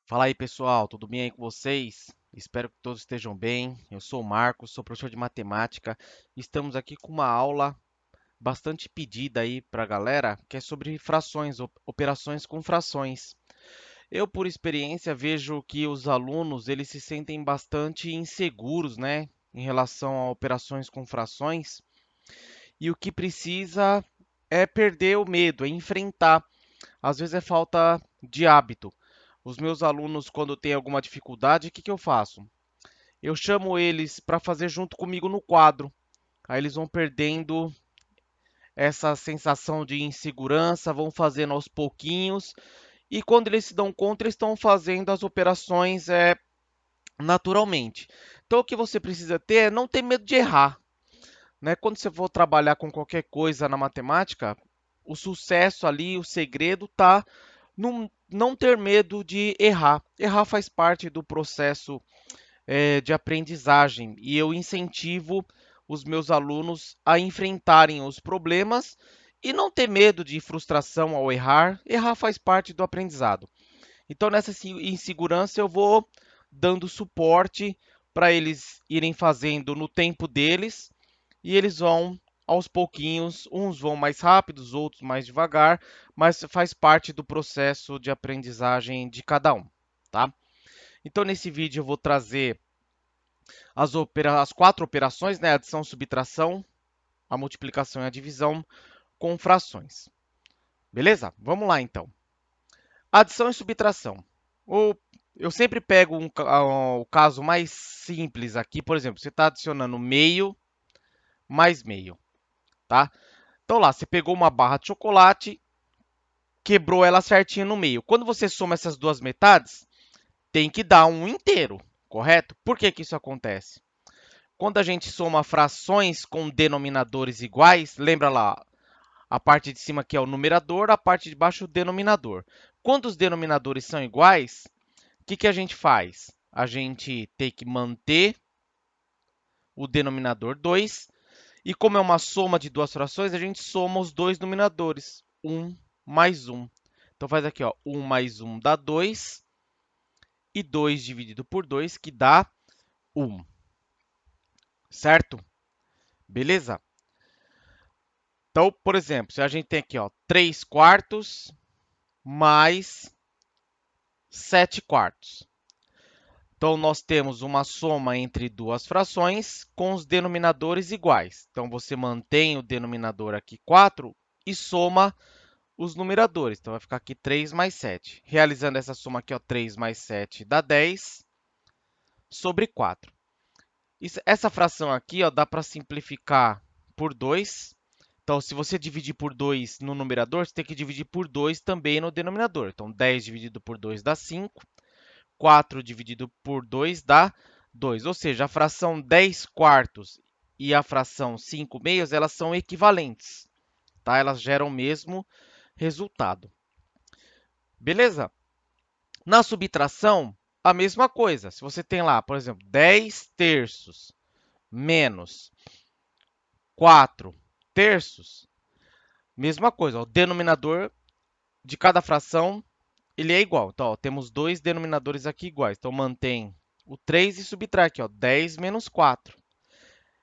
Fala aí, pessoal, tudo bem aí com vocês? Espero que todos estejam bem. Eu sou o Marcos, sou professor de matemática. Estamos aqui com uma aula bastante pedida aí para a galera, que é sobre frações, operações com frações. Eu, por experiência, vejo que os alunos eles se sentem bastante inseguros, né, em relação a operações com frações, e o que precisa é perder o medo, é enfrentar. Às vezes é falta de hábito. Os meus alunos, quando têm alguma dificuldade, o que eu faço? Eu chamo eles para fazer junto comigo no quadro. Aí eles vão perdendo essa sensação de insegurança, vão fazendo aos pouquinhos. E quando eles se dão conta, eles estão fazendo as operações naturalmente. Então, o que você precisa ter é não ter medo de errar. Né? Quando você for trabalhar com qualquer coisa na matemática, o sucesso ali, o segredo está não ter medo de errar. Errar faz parte do processo de aprendizagem e eu incentivo os meus alunos a enfrentarem os problemas e não ter medo de frustração ao errar. Errar faz parte do aprendizado. Então, nessa insegurança, eu vou dando suporte para eles irem fazendo no tempo deles e eles vão aos pouquinhos, uns vão mais rápidos, outros mais devagar, mas faz parte do processo de aprendizagem de cada um, tá? Então, nesse vídeo eu vou trazer as quatro operações, né? Adição, subtração, a multiplicação e a divisão com frações. Beleza? Vamos lá, então. Adição e subtração. Eu sempre pego o caso mais simples aqui. Por exemplo, você está adicionando meio mais meio, tá? Então lá, você pegou uma barra de chocolate, quebrou ela certinho no meio. Quando você soma essas duas metades, tem que dar um inteiro, correto? Por que que isso acontece? Quando a gente soma frações com denominadores iguais, lembra lá, a parte de cima aqui é o numerador, a parte de baixo o denominador. Quando os denominadores são iguais, o que a gente faz? A gente tem que manter o denominador 2, e como é uma soma de duas frações, a gente soma os dois denominadores, 1 mais 1. Então faz aqui, ó, 1 mais 1 dá 2, e 2 dividido por 2, que dá 1. Certo? Beleza? Então, por exemplo, se a gente tem aqui, ó, 3 quartos mais 7 quartos. Então, nós temos uma soma entre duas frações com os denominadores iguais. Então, você mantém o denominador aqui 4 e soma os numeradores. Então, vai ficar aqui 3 mais 7. Realizando essa soma aqui, ó, 3 mais 7 dá 10 sobre 4. Essa fração aqui, ó, dá para simplificar por 2. Então, se você dividir por 2 no numerador, você tem que dividir por 2 também no denominador. Então, 10 dividido por 2 dá 5. 4 dividido por 2 dá 2. Ou seja, a fração 10 quartos e a fração 5 meios, elas são equivalentes. Tá? Elas geram o mesmo resultado. Beleza? Na subtração, a mesma coisa. Se você tem lá, por exemplo, 10 terços menos 4 terços, mesma coisa. O denominador de cada fração ele é igual. Então, ó, temos dois denominadores aqui iguais. Então, mantém o 3 e subtrai aqui, ó, 10 menos 4.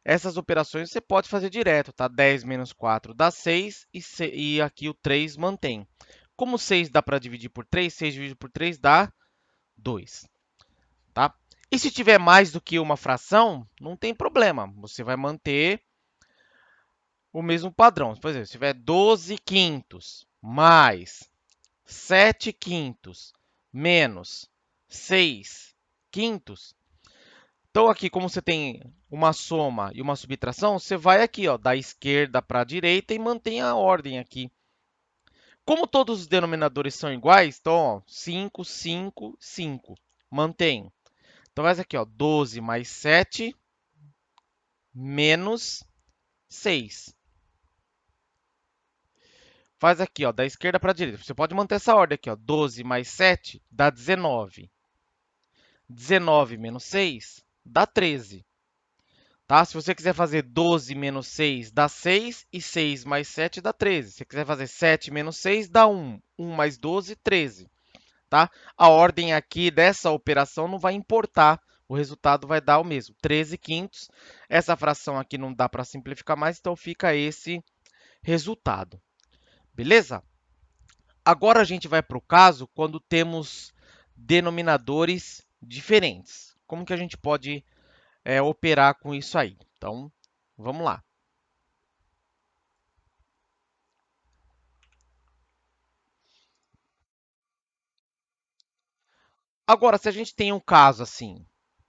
Essas operações você pode fazer direto, tá? 10 menos 4 dá 6 e aqui o 3 mantém. Como 6 dá para dividir por 3, 6 dividido por 3 dá 2, tá? E se tiver mais do que uma fração, não tem problema. Você vai manter o mesmo padrão. Por exemplo, se tiver 12 quintos mais 7 quintos menos 6 quintos. Então, aqui, como você tem uma soma e uma subtração, você vai aqui, ó, da esquerda para a direita e mantém a ordem aqui. Como todos os denominadores são iguais, então, ó, 5, 5, 5. Mantém. Então, faz aqui, ó, 12 mais 7 menos 6. Faz aqui, ó, da esquerda para a direita. Você pode manter essa ordem aqui, ó. 12 mais 7 dá 19. 19 menos 6 dá 13. Tá? Se você quiser fazer 12 menos 6 dá 6 e 6 mais 7 dá 13. Se você quiser fazer 7 menos 6 dá 1. 1 mais 12, 13. tá? A ordem aqui dessa operação não vai importar, o resultado vai dar o mesmo, 13 quintos. Essa fração aqui não dá para simplificar mais, então fica esse resultado, beleza? Agora a gente vai para o caso quando temos denominadores diferentes. Como que a gente pode operar com isso aí? Então, vamos lá. Agora, se a gente tem um caso assim,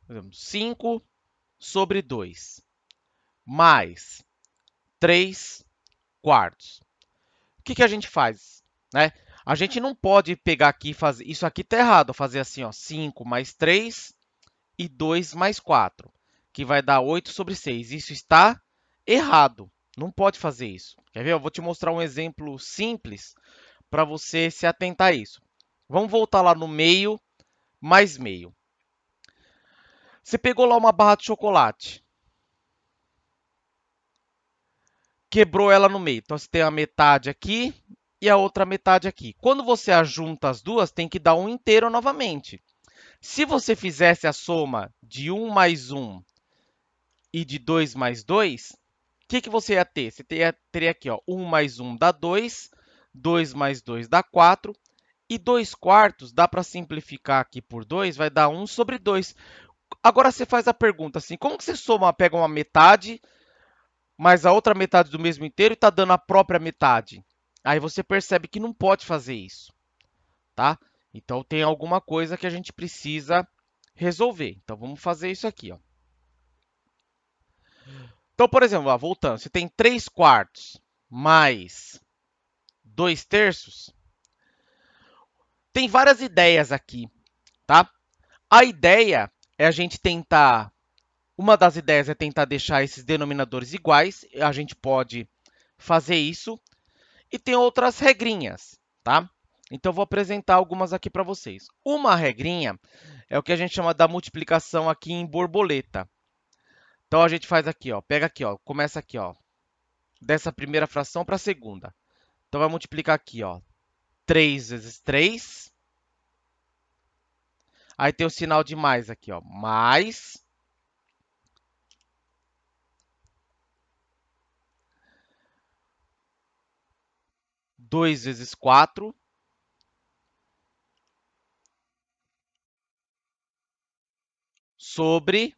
por exemplo, 5 sobre 2 mais 3 quartos. O que que a gente faz? Né? A gente não pode pegar aqui e fazer... Isso aqui está errado, fazer assim, ó, 5 mais 3 e 2 mais 4, que vai dar 8 sobre 6. Isso está errado. Não pode fazer isso. Quer ver? Eu vou te mostrar um exemplo simples para você se atentar a isso. Vamos voltar lá no meio mais meio. Você pegou lá uma barra de chocolate, quebrou ela no meio. Então, você tem a metade aqui e a outra metade aqui. Quando você ajunta as duas, tem que dar um inteiro novamente. Se você fizesse a soma de 1 mais 1 e de 2 mais 2, o que você ia ter? Você teria aqui, ó, 1 mais 1 dá 2, 2 mais 2 dá 4, e 2 quartos, dá para simplificar aqui por 2, vai dar 1 sobre 2. Agora você faz a pergunta assim, como que você pega uma metade, mais a outra metade do mesmo inteiro e está dando a própria metade? Aí você percebe que não pode fazer isso, tá? Então tem alguma coisa que a gente precisa resolver. Então vamos fazer isso aqui, ó. Então, por exemplo, ó, voltando, você tem 3 quartos mais 2 terços. Tem várias ideias aqui, tá? A ideia é a gente tentar... Uma das ideias é tentar deixar esses denominadores iguais. A gente pode fazer isso. E tem outras regrinhas, tá? Então, vou apresentar algumas aqui para vocês. Uma regrinha é o que a gente chama da multiplicação aqui em borboleta. Então, a gente faz aqui, ó, pega aqui, ó, começa aqui, ó, dessa primeira fração para a segunda. Então, vai multiplicar aqui, ó, 3 vezes 3. Aí tem o sinal de mais aqui, ó, mais 2 vezes 4 sobre,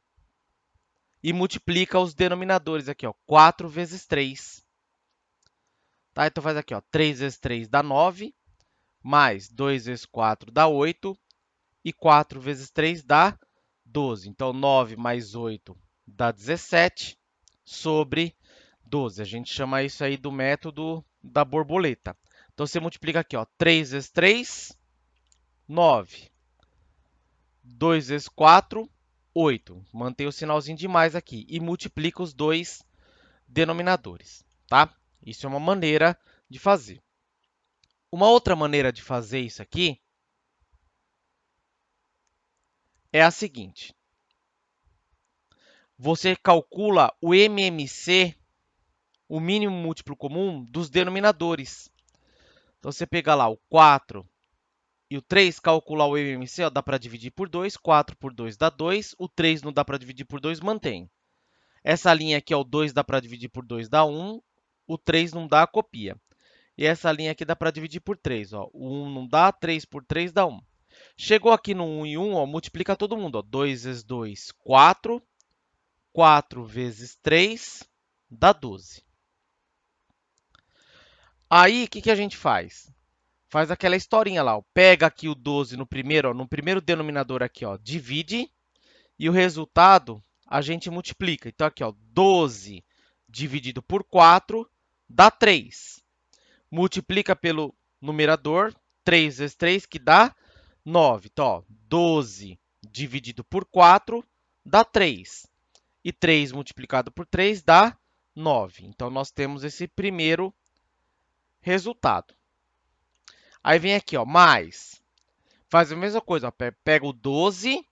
e multiplica os denominadores aqui, ó, 4 vezes 3. Tá? Então faz aqui, ó, 3 vezes 3 dá 9, mais 2 vezes 4 dá 8, e 4 vezes 3 dá 12. Então, 9 mais 8 dá 17 sobre 12. A gente chama isso aí do método da borboleta. Então, você multiplica aqui, ó, 3 vezes 3, 9. 2 vezes 4, 8. Mantém o sinalzinho de mais aqui e multiplica os dois denominadores, tá? Isso é uma maneira de fazer. Uma outra maneira de fazer isso aqui é a seguinte. Você calcula o MMC, o mínimo múltiplo comum, dos denominadores. Então, você pega lá o 4 e o 3, calcular o MMC, ó, dá para dividir por 2, 4 por 2 dá 2, o 3 não dá para dividir por 2, mantém. Essa linha aqui, ó, o 2 dá para dividir por 2, dá 1, o 3 não dá, copia. E essa linha aqui dá para dividir por 3, ó, o 1 não dá, 3 por 3 dá 1. Chegou aqui no 1 e 1, ó, multiplica todo mundo, ó, 2 vezes 2, 4, 4 vezes 3 dá 12. Aí, o que que a gente faz? Faz aquela historinha lá, ó. Pega aqui o 12 no primeiro, ó, no primeiro denominador aqui, ó, divide, e o resultado a gente multiplica. Então, aqui, ó, 12 dividido por 4 dá 3. Multiplica pelo numerador, 3 vezes 3, que dá 9. Então, ó, 12 dividido por 4 dá 3. E 3 multiplicado por 3 dá 9. Então, nós temos esse primeiro resultado. Aí vem aqui, ó, mais. Faz a mesma coisa, ó, pega o 12,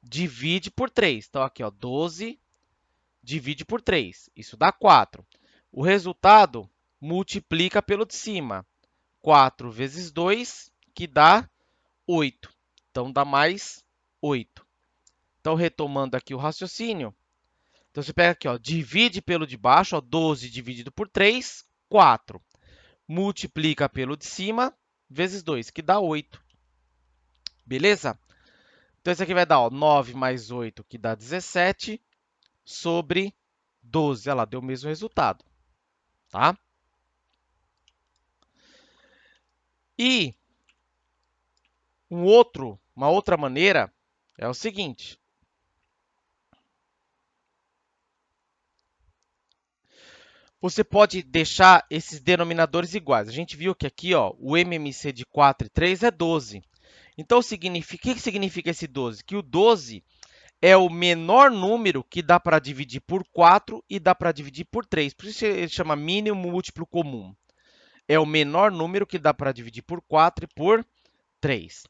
divide por 3. Então, aqui, ó, 12 divide por 3. Isso dá 4. O resultado multiplica pelo de cima. 4 vezes 2, que dá 8. Então, dá mais 8. Então, retomando aqui o raciocínio, então você pega aqui, ó, divide pelo de baixo, ó, 12 dividido por 3, 4. Multiplica pelo de cima, vezes 2, que dá 8. Beleza? Então, isso aqui vai dar, ó, 9 mais 8, que dá 17, sobre 12. Olha lá, deu o mesmo resultado, tá? E uma outra maneira é o seguinte. Você pode deixar esses denominadores iguais. A gente viu que aqui, ó, o MMC de 4 e 3 é 12. Então, o que significa esse 12? Que o 12 é o menor número que dá para dividir por 4 e dá para dividir por 3. Por isso ele chama mínimo múltiplo comum. É o menor número que dá para dividir por 4 e por 3.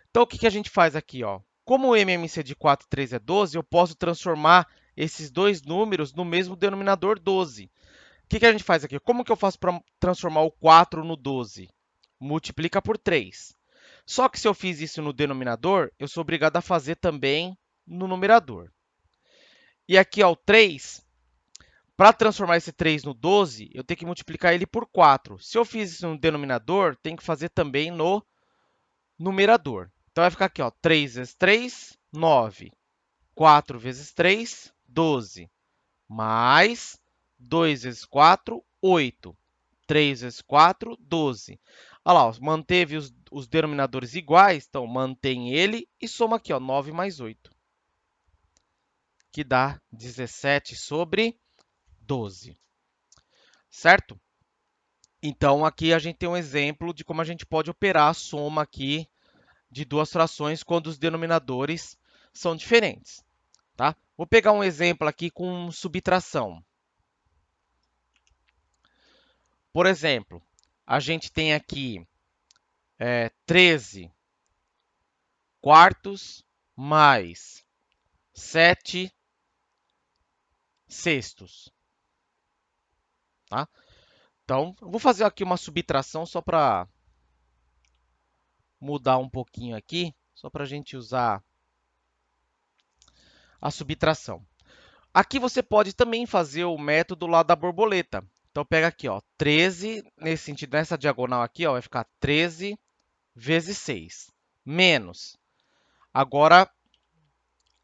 Então, o que a gente faz aqui? Ó? Como o MMC de 4 e 3 é 12, eu posso transformar esses dois números no mesmo denominador 12. O que a gente faz aqui? Como que eu faço para transformar o 4 no 12? Multiplica por 3. Só que se eu fiz isso no denominador, eu sou obrigado a fazer também no numerador. E aqui, ó, o 3, para transformar esse 3 no 12, eu tenho que multiplicar ele por 4. Se eu fiz isso no denominador, tem que fazer também no numerador. Então, vai ficar aqui, ó, 3 vezes 3, 9. 4 vezes 3, 12. Mais 2 vezes 4, 8. 3 vezes 4, 12. Olha lá, ó, manteve os denominadores iguais, então mantém ele e soma aqui, ó, 9 mais 8, que dá 17 sobre 12, certo? Então, aqui a gente tem um exemplo de como a gente pode operar a soma aqui de duas frações quando os denominadores são diferentes, tá? Vou pegar um exemplo aqui com subtração. Por exemplo, a gente tem aqui 13 quartos mais 7 sextos, tá? Então, eu vou fazer aqui uma subtração só para mudar um pouquinho aqui, só para a gente usar a subtração. Aqui você pode também fazer o método lá da borboleta. Então, pega aqui, ó, 13, nesse sentido, nessa diagonal aqui, ó, vai ficar 13 vezes 6, menos. Agora,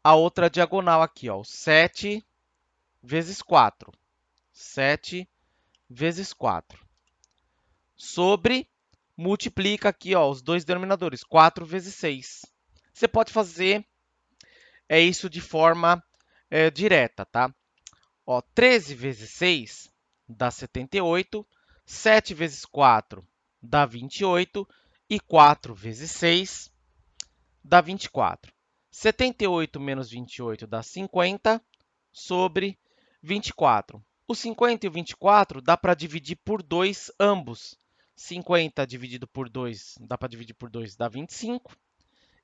a outra diagonal aqui, ó, 7 vezes 4. 7 vezes 4. Sobre, multiplica aqui, ó, os dois denominadores, 4 vezes 6. Você pode fazer isso de forma direta, tá? Ó, 13 vezes 6 dá 78, 7 vezes 4 dá 28 e 4 vezes 6 dá 24. 78 menos 28 dá 50 sobre 24. O 50 e o 24 dá para dividir por 2 ambos. 50 dividido por 2 dá para dividir por 2 dá 25.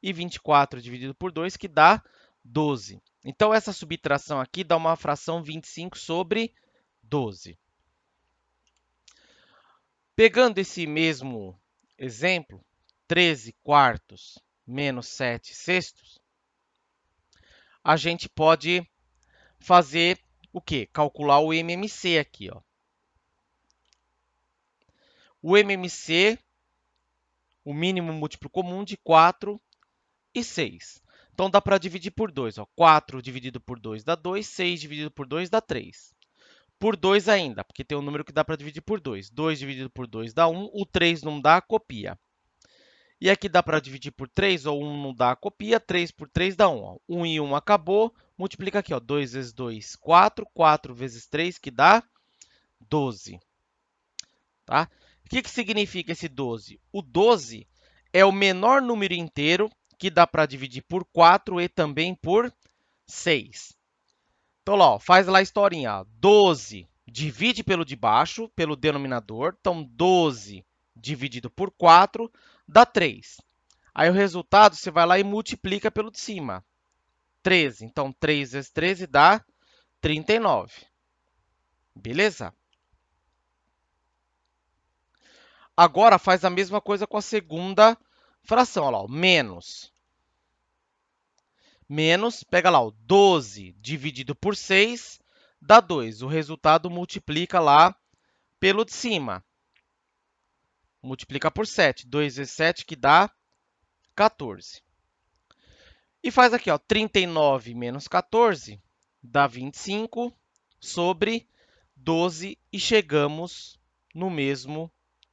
E 24 dividido por 2, que dá 12. Então, essa subtração aqui dá uma fração 25 sobre 12. Pegando esse mesmo exemplo, 13 quartos menos 7 sextos, a gente pode fazer o quê? Calcular o MMC aqui, ó. O MMC, o mínimo múltiplo comum de 4 e 6. Então, dá para dividir por 2. Ó. 4 dividido por 2 dá 2, 6 dividido por 2 dá 3. Por 2 ainda, porque tem um número que dá para dividir por 2. 2 dividido por 2 dá 1, o 3 não dá, copia. E aqui dá para dividir por 3, ou 1 não dá, copia. 3 por 3 dá 1. Ó. 1 e 1 acabou, multiplica aqui. Ó. 2 vezes 2, 4. 4 vezes 3, que dá 12. Tá? O que significa esse 12? O 12 é o menor número inteiro que dá para dividir por 4 e também por 6. Então, lá, ó, faz lá a historinha. Ó. 12 divide pelo de baixo, pelo denominador. Então, 12 dividido por 4 dá 3. Aí, o resultado, você vai lá e multiplica pelo de cima. 13. Então, 3 vezes 13 dá 39. Beleza? Agora, faz a mesma coisa com a segunda fração, olha lá, ó, menos, pega lá, ó, 12 dividido por 6 dá 2. O resultado multiplica lá pelo de cima. Multiplica por 7. 2 vezes 7 que dá 14. E faz aqui, ó, 39 menos 14 dá 25 sobre 12 e chegamos no mesmo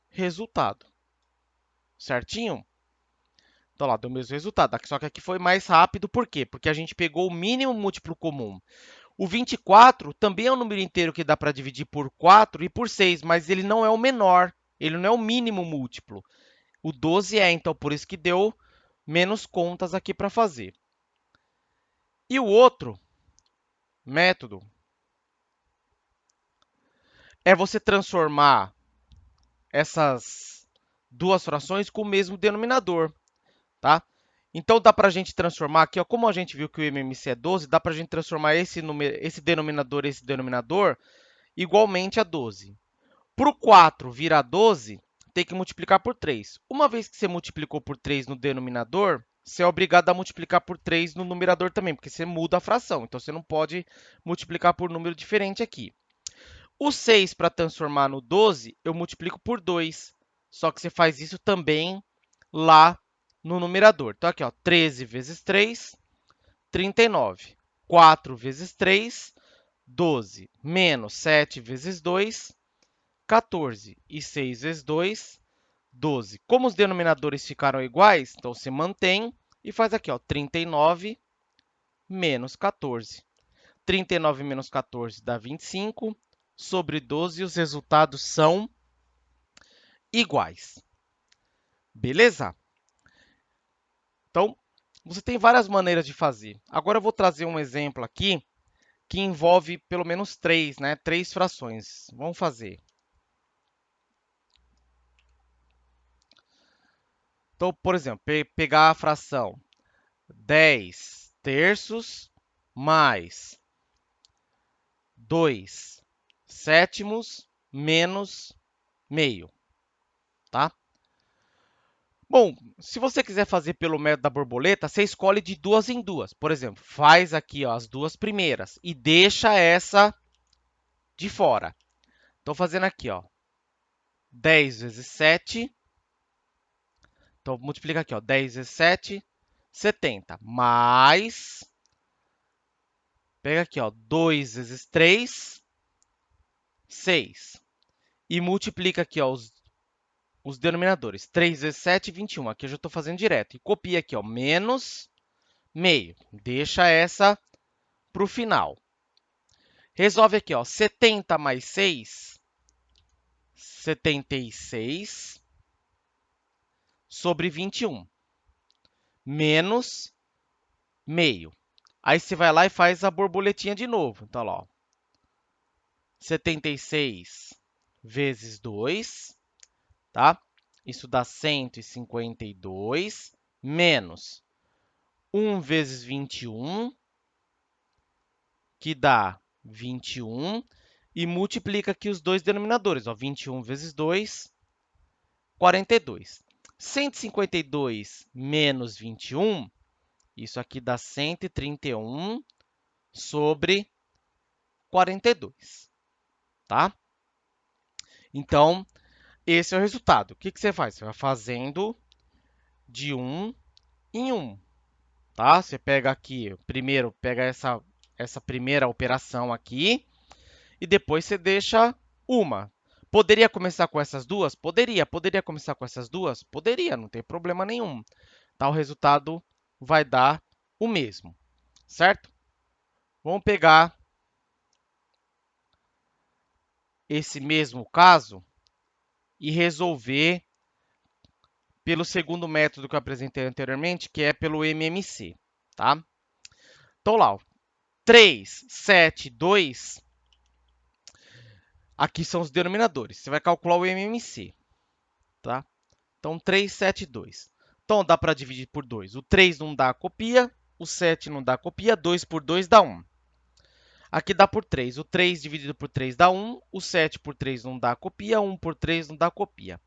resultado. Certinho? Então, lá, deu o mesmo resultado. Só que aqui foi mais rápido, por quê? Porque a gente pegou o mínimo múltiplo comum. O 24 também é um número inteiro que dá para dividir por 4 e por 6, mas ele não é o menor, ele não é o mínimo múltiplo. O 12 é, então por isso que deu menos contas aqui para fazer. E o outro método é você transformar essas duas frações com o mesmo denominador, tá? Então, dá para a gente transformar aqui, ó, como a gente viu que o MMC é 12, dá para a gente transformar esse denominador igualmente a 12. Para o 4 virar 12, tem que multiplicar por 3. Uma vez que você multiplicou por 3 no denominador, você é obrigado a multiplicar por 3 no numerador também, porque você muda a fração. Então, você não pode multiplicar por número diferente aqui. O 6, para transformar no 12, eu multiplico por 2. Só que você faz isso também lá no numerador. Então, aqui, ó, 13 vezes 3, 39. 4 vezes 3, 12. Menos 7 vezes 2, 14. E 6 vezes 2, 12. Como os denominadores ficaram iguais, então você mantém e faz aqui, ó, 39 menos 14. 39 menos 14 dá 25. Sobre 12, os resultados são iguais. Beleza? Então, você tem várias maneiras de fazer. Agora eu vou trazer um exemplo aqui que envolve pelo menos três, né? Três frações. Vamos fazer. Então, por exemplo, pegar a fração 10 terços mais 2 sétimos menos meio, tá? Bom, se você quiser fazer pelo método da borboleta, você escolhe de duas em duas. Por exemplo, faz aqui ó, as duas primeiras e deixa essa de fora. Estou fazendo aqui, ó, 10 vezes 7. Então, multiplica aqui, ó, 10 vezes 7, 70. Mais, pega aqui, ó, 2 vezes 3, 6. E multiplica aqui, ó, os denominadores. 3 vezes 7, 21. Aqui eu já estou fazendo direto. E copia aqui, ó, menos meio. Deixa essa para o final. Resolve aqui, ó, 70 mais 6, 76 sobre 21, menos meio. Aí você vai lá e faz a borboletinha de novo. Então, ó, 76 vezes 2, tá? Isso dá 152, menos 1 vezes 21, que dá 21, e multiplica aqui os dois denominadores, ó, 21 vezes 2, 42. 152 menos 21, isso aqui dá 131 sobre 42, tá? Então, esse é o resultado. O que você faz? Você vai fazendo de 1 em 1, tá? Você pega aqui, primeiro pega essa primeira operação aqui e depois você deixa uma. Poderia começar com essas duas? Poderia. Poderia começar com essas duas? Poderia, não tem problema nenhum. Tá? O resultado vai dar o mesmo, certo? Vamos pegar esse mesmo caso e resolver pelo segundo método que eu apresentei anteriormente, que é pelo MMC, tá? Então, lá, ó, 3, 7, 2, aqui são os denominadores. Você vai calcular o MMC, tá? Então, 3, 7, 2. Então, dá para dividir por 2. O 3 não dá copia, o 7 não dá copia, 2 por 2 dá 1. Aqui dá por 3. O 3 dividido por 3 dá 1, o 7 por 3 não dá copia, 1 por 3 não dá copia.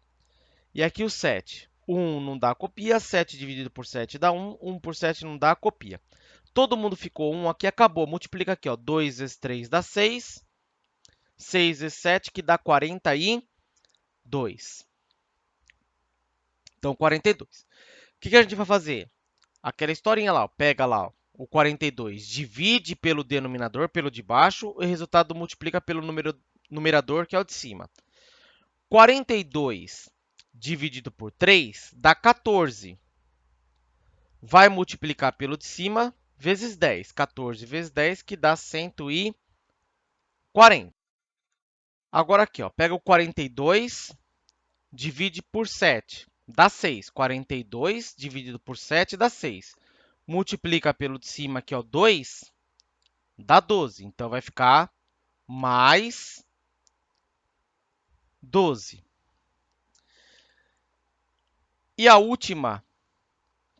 E aqui o 7 1 não dá copia, 7 dividido por 7 dá 1, 1 por 7 não dá copia. Todo mundo ficou 1 aqui, acabou. Multiplica aqui, ó, 2 vezes 3 dá 6, 6 vezes 7 que dá 42. Então, 42. O que a gente vai fazer? Aquela historinha lá, ó, pega lá ó, o 42, divide pelo denominador, pelo de baixo, e o resultado multiplica pelo numerador, que é o de cima. 42 dividido por 3 dá 14. Vai multiplicar pelo de cima vezes 10. 14 vezes 10, que dá 140. Agora aqui, ó, pega o 42, divide por 7, dá 6. 42 dividido por 7 dá 6. Multiplica pelo de cima, que é o 2, dá 12. Então, vai ficar mais 12. E a última,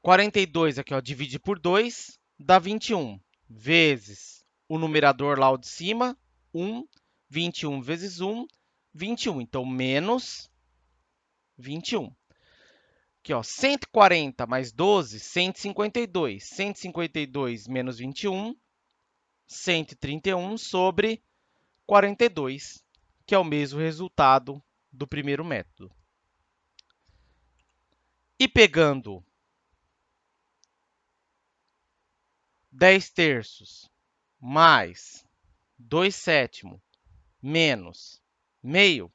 42 aqui, ó, divide por 2, dá 21. Vezes o numerador lá o de cima, 1. 21 vezes 1, 21. Então, menos 21. Aqui, ó, 140 mais 12, 152. 152 menos 21, 131 sobre 42, que é o mesmo resultado do primeiro método. E pegando 10 terços mais 2 sétimos menos meio,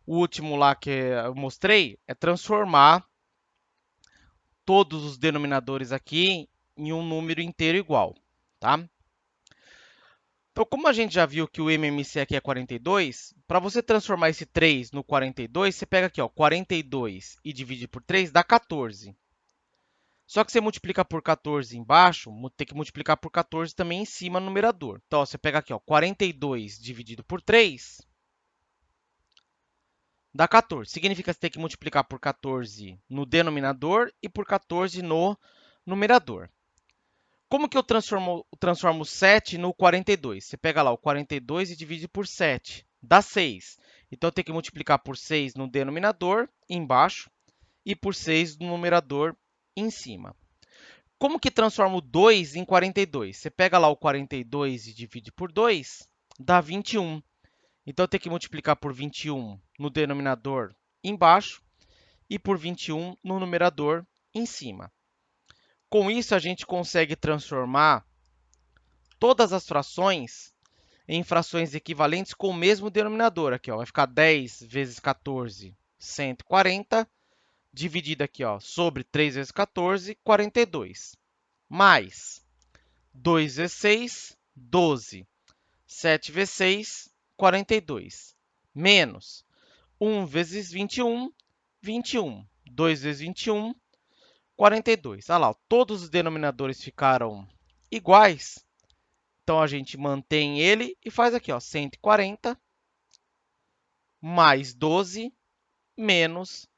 o último lá que eu mostrei é transformar todos os denominadores aqui em um número inteiro igual, tá? Então, como a gente já viu que o MMC aqui é 42, para você transformar esse 3 no 42, você pega aqui, ó, 42 e divide por 3 dá 14. Só que você multiplica por 14 embaixo, tem que multiplicar por 14 também em cima no numerador. Então, ó, você pega aqui, ó, 42 dividido por 3 dá 14. Significa que você tem que multiplicar por 14 no denominador e por 14 no numerador. Como que eu transformo 7 no 42? Você pega lá o 42 e divide por 7, dá 6. Então, eu tenho que multiplicar por 6 no denominador, embaixo, e por 6 no numerador, em cima. Como que transforma o 2 em 42? Você pega lá o 42 e divide por 2, dá 21. Então, eu tenho que multiplicar por 21 no denominador, embaixo, e por 21 no numerador, em cima. Com isso, a gente consegue transformar todas as frações em frações equivalentes com o mesmo denominador. Aqui, ó, vai ficar 10 vezes 14, 140, dividido aqui, ó, sobre 3 vezes 14, 42. Mais 2 vezes 6, 12. 7 vezes 6, 42. Menos 1 vezes 21, 21. 2 vezes 21, 42. Olha lá, ó, todos os denominadores ficaram iguais. Então, a gente mantém ele e faz aqui, ó, 140 mais 12 menos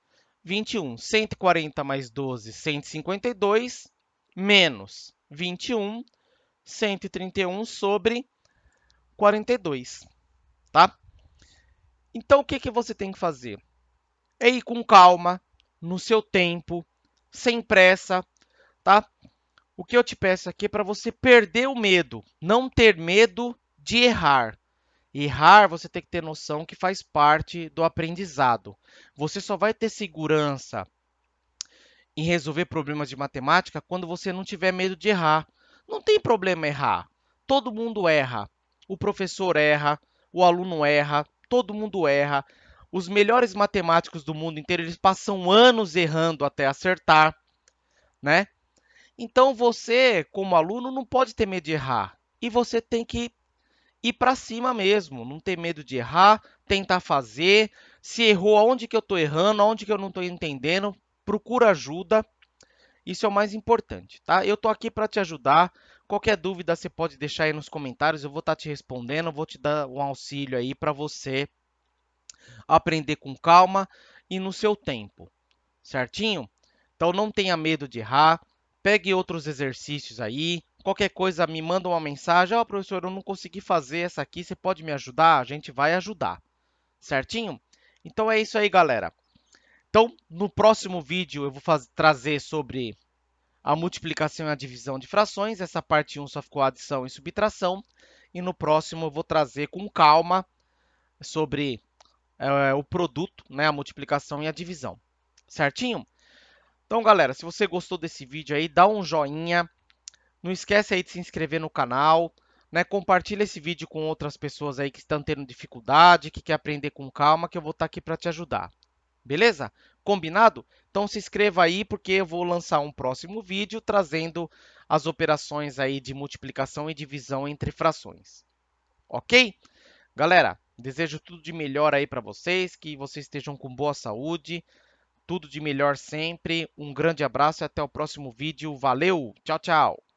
21. 140 mais 12, 152, menos 21, 131 sobre 42, tá? Então, o que que você tem que fazer? É ir com calma, no seu tempo, sem pressa, tá? O que eu te peço aqui é para você perder o medo, não ter medo de errar. Errar, você tem que ter noção que faz parte do aprendizado. Você só vai ter segurança em resolver problemas de matemática quando você não tiver medo de errar. Não tem problema errar. Todo mundo erra. O professor erra, o aluno erra, todo mundo erra. Os melhores matemáticos do mundo inteiro, eles passam anos errando até acertar, né? Então você, como aluno, não pode ter medo de errar. E você tem que ir para cima mesmo, não ter medo de errar, tentar fazer. Se errou, aonde que eu estou errando, aonde que eu não estou entendendo, procura ajuda. Isso é o mais importante, tá? Eu estou aqui para te ajudar. Qualquer dúvida você pode deixar aí nos comentários, eu vou estar te respondendo, vou te dar um auxílio aí para você aprender com calma e no seu tempo, certinho? Então não tenha medo de errar, pegue outros exercícios aí. Qualquer coisa, me manda uma mensagem. Ó, professor, eu não consegui fazer essa aqui, você pode me ajudar? A gente vai ajudar, certinho? Então é isso aí, galera. Então, no próximo vídeo eu vou trazer sobre a multiplicação e a divisão de frações. Essa parte 1 só ficou adição e subtração. E no próximo eu vou trazer com calma sobre o produto, né, a multiplicação e a divisão. Certinho? Então, galera, se você gostou desse vídeo aí, dá um joinha. Não esquece aí de se inscrever no canal, né? Compartilha esse vídeo com outras pessoas aí que estão tendo dificuldade, que quer aprender com calma, que eu vou estar aqui para te ajudar. Beleza? Combinado? Então se inscreva aí porque eu vou lançar um próximo vídeo trazendo as operações aí de multiplicação e divisão entre frações. OK? Galera, desejo tudo de melhor aí para vocês, que vocês estejam com boa saúde, tudo de melhor sempre. Um grande abraço e até o próximo vídeo. Valeu! Tchau, tchau!